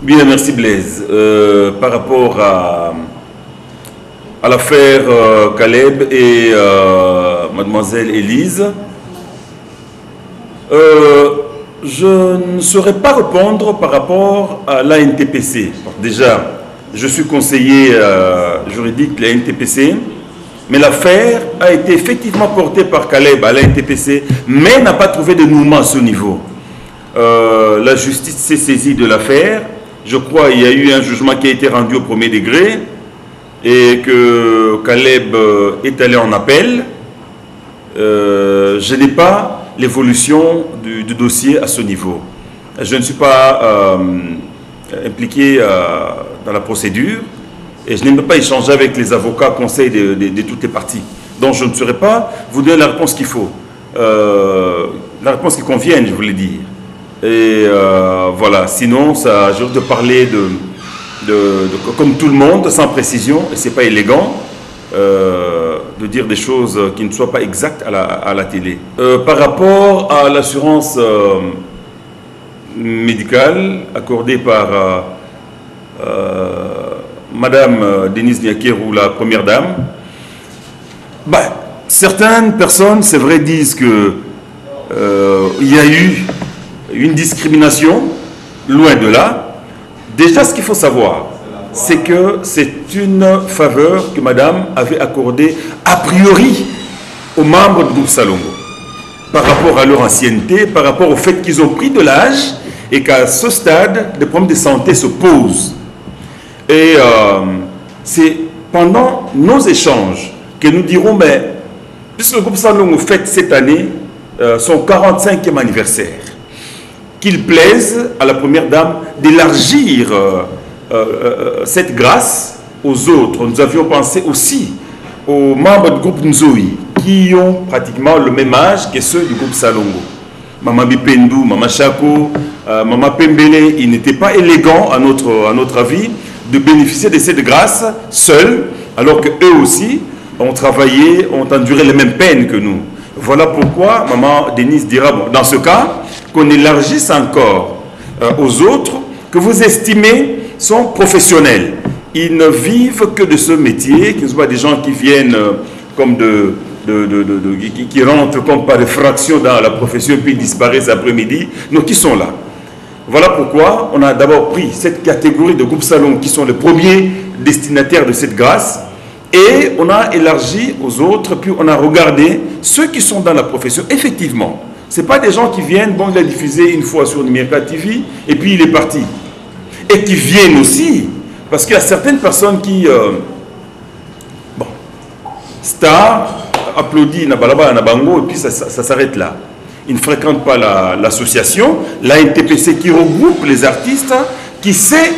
Bien, merci Blaise. Par rapport à l'affaire Caleb et mademoiselle Élise, je ne saurais pas répondre par rapport à l'ANTPC. Déjà, je suis conseiller juridique de l'ANTPC, mais l'affaire a été effectivement portée par Caleb à l'ANTPC, mais n'a pas trouvé de nouement à ce niveau. La justice s'est saisie de l'affaire. Je crois qu'il y a eu un jugement qui a été rendu au premier degré et que Caleb est allé en appel. Je n'ai pas l'évolution du dossier à ce niveau. Je ne suis pas impliqué dans la procédure et je n'ai même pas échangé avec les avocats conseils de toutes les parties. Donc je ne saurais pas vous donner la réponse qu'il faut. La réponse qui convienne, je voulais dire. Et voilà, sinon, ça, je veux te parler comme tout le monde, sans précision, et ce n'est pas élégant de dire des choses qui ne soient pas exactes à la télé. Par rapport à l'assurance médicale accordée par Madame Denise Nyakeru, la première dame, certaines personnes, c'est vrai, disent que il y a eu une discrimination, loin de là. Déjà, ce qu'il faut savoir, c'est que c'est une faveur que madame avait accordée a priori aux membres du groupe Salongo, par rapport à leur ancienneté, par rapport au fait qu'ils ont pris de l'âge et qu'à ce stade, des problèmes de santé se posent. Et c'est pendant nos échanges que nous dirons, mais puisque le groupe Salongo fête cette année son 45e anniversaire, qu'il plaise à la première dame d'élargir cette grâce aux autres. Nous avions pensé aussi aux membres du groupe Nzoï qui ont pratiquement le même âge que ceux du groupe Salongo. Maman Bipendou, Maman Chako, Maman Pembele, il n'était pas élégant à notre avis de bénéficier de cette grâce seuls, alors qu'eux aussi ont travaillé, ont enduré les mêmes peines que nous. Voilà pourquoi Maman Denise dira, bon, dans ce cas, qu'on élargisse encore aux autres que vous estimez sont professionnels. Ils ne vivent que de ce métier, qui ne sont pas des gens qui viennent comme qui rentrent comme par effraction dans la profession puis disparaissent après-midi, donc qui sont là. Voilà pourquoi on a d'abord pris cette catégorie de groupe Salon qui sont les premiers destinataires de cette grâce et on a élargi aux autres, puis on a regardé ceux qui sont dans la profession, effectivement. Ce n'est pas des gens qui viennent, bon, il a diffusé une fois sur Numérica TV, et puis il est parti. Et qui viennent aussi, parce qu'il y a certaines personnes qui, bon, star, applaudit Nabalaba, Nabango, et puis ça s'arrête là. Ils ne fréquentent pas l'association, la NTPC qui regroupe les artistes, qui sait,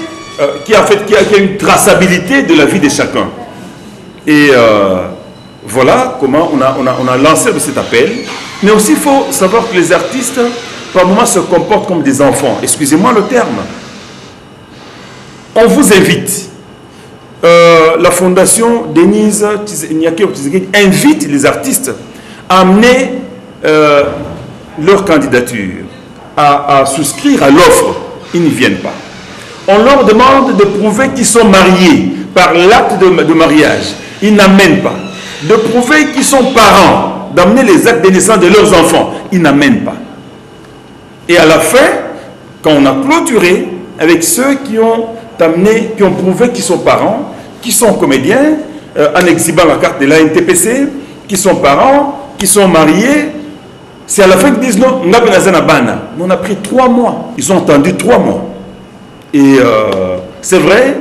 qui a une traçabilité de la vie de chacun. Et voilà comment on a lancé cet appel. Mais aussi, il faut savoir que les artistes, par moments, se comportent comme des enfants. Excusez-moi le terme. On vous invite. La fondation Denise Nyakeru invite les artistes à amener leur candidature, à souscrire à l'offre. Ils n'y viennent pas. On leur demande de prouver qu'ils sont mariés par l'acte de mariage. Ils n'amènent pas. De prouver qu'ils sont parents, d'amener les actes de naissance de leurs enfants. Ils n'amènent pas. Et à la fin, quand on a clôturé avec ceux qui ont amené, qui ont prouvé qu'ils sont parents, qui sont comédiens, en exhibant la carte de la NTPC, qui sont parents, qui sont mariés, c'est à la fin qu'ils disent non, on a pris 3 mois. Ils ont attendu 3 mois. Et c'est vrai,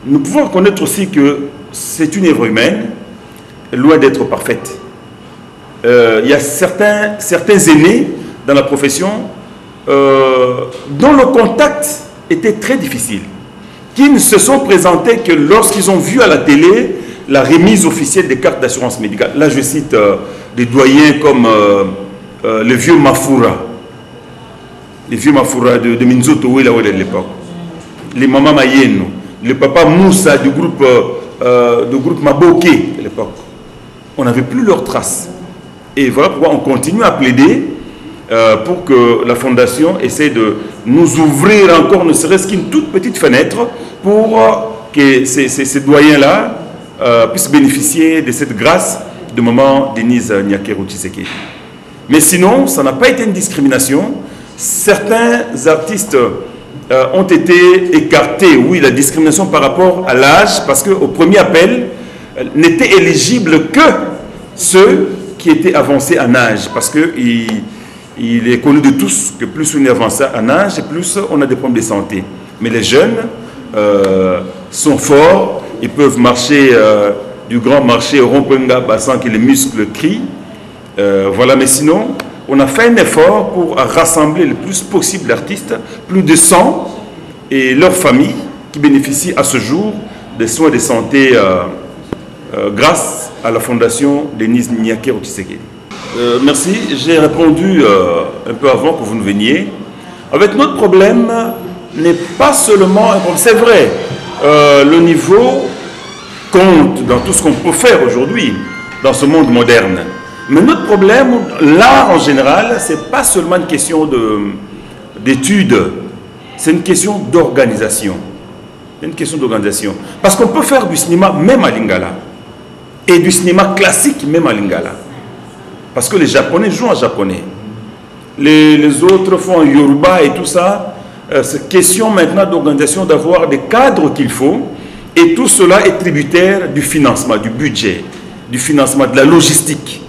nous pouvons reconnaître aussi que c'est une œuvre humaine, loin d'être parfaite. Il y a certains aînés dans la profession dont le contact était très difficile, qui ne se sont présentés que lorsqu'ils ont vu à la télé la remise officielle des cartes d'assurance médicale. Là, je cite des doyens comme le vieux Mafoura, de Minzoto Wela de l'époque, les Mama Mayeno, le papa Moussa du groupe Maboke à l'époque. On n'avait plus leurs traces. Et voilà pourquoi on continue à plaider pour que la Fondation essaie de nous ouvrir encore, ne serait-ce qu'une toute petite fenêtre, pour que ces doyens-là puissent bénéficier de cette grâce de maman Denise Nyakero Tshisekedi. Mais sinon, ça n'a pas été une discrimination. Certains artistes ont été écartés, oui, la discrimination par rapport à l'âge, parce qu'au premier appel, n'étaient éligibles que ceux qui étaient avancés en âge, parce qu'il est connu de tous que plus on est avancé en âge, plus on a des problèmes de santé. Mais les jeunes sont forts, ils peuvent marcher du grand marché au rond-point sans que les muscles crient. Voilà, mais sinon, on a fait un effort pour rassembler le plus possible d'artistes, plus de 100, et leurs familles qui bénéficient à ce jour des soins de santé grâce à la Fondation Denise Nyakero Tshisekedi. Merci, j'ai répondu un peu avant que vous ne veniez. Avec notre problème n'est pas seulement un problème, c'est vrai, le niveau compte dans tout ce qu'on peut faire aujourd'hui dans ce monde moderne. Mais notre problème, l'art en général, ce n'est pas seulement une question d'études, c'est une question d'organisation. C'est une question d'organisation. Parce qu'on peut faire du cinéma même à Lingala, et du cinéma classique même à Lingala. Parce que les Japonais jouent en japonais. Les autres font en Yoruba et tout ça. C'est question maintenant d'organisation, d'avoir des cadres qu'il faut. Et tout cela est tributaire du financement, du budget, du financement, de la logistique.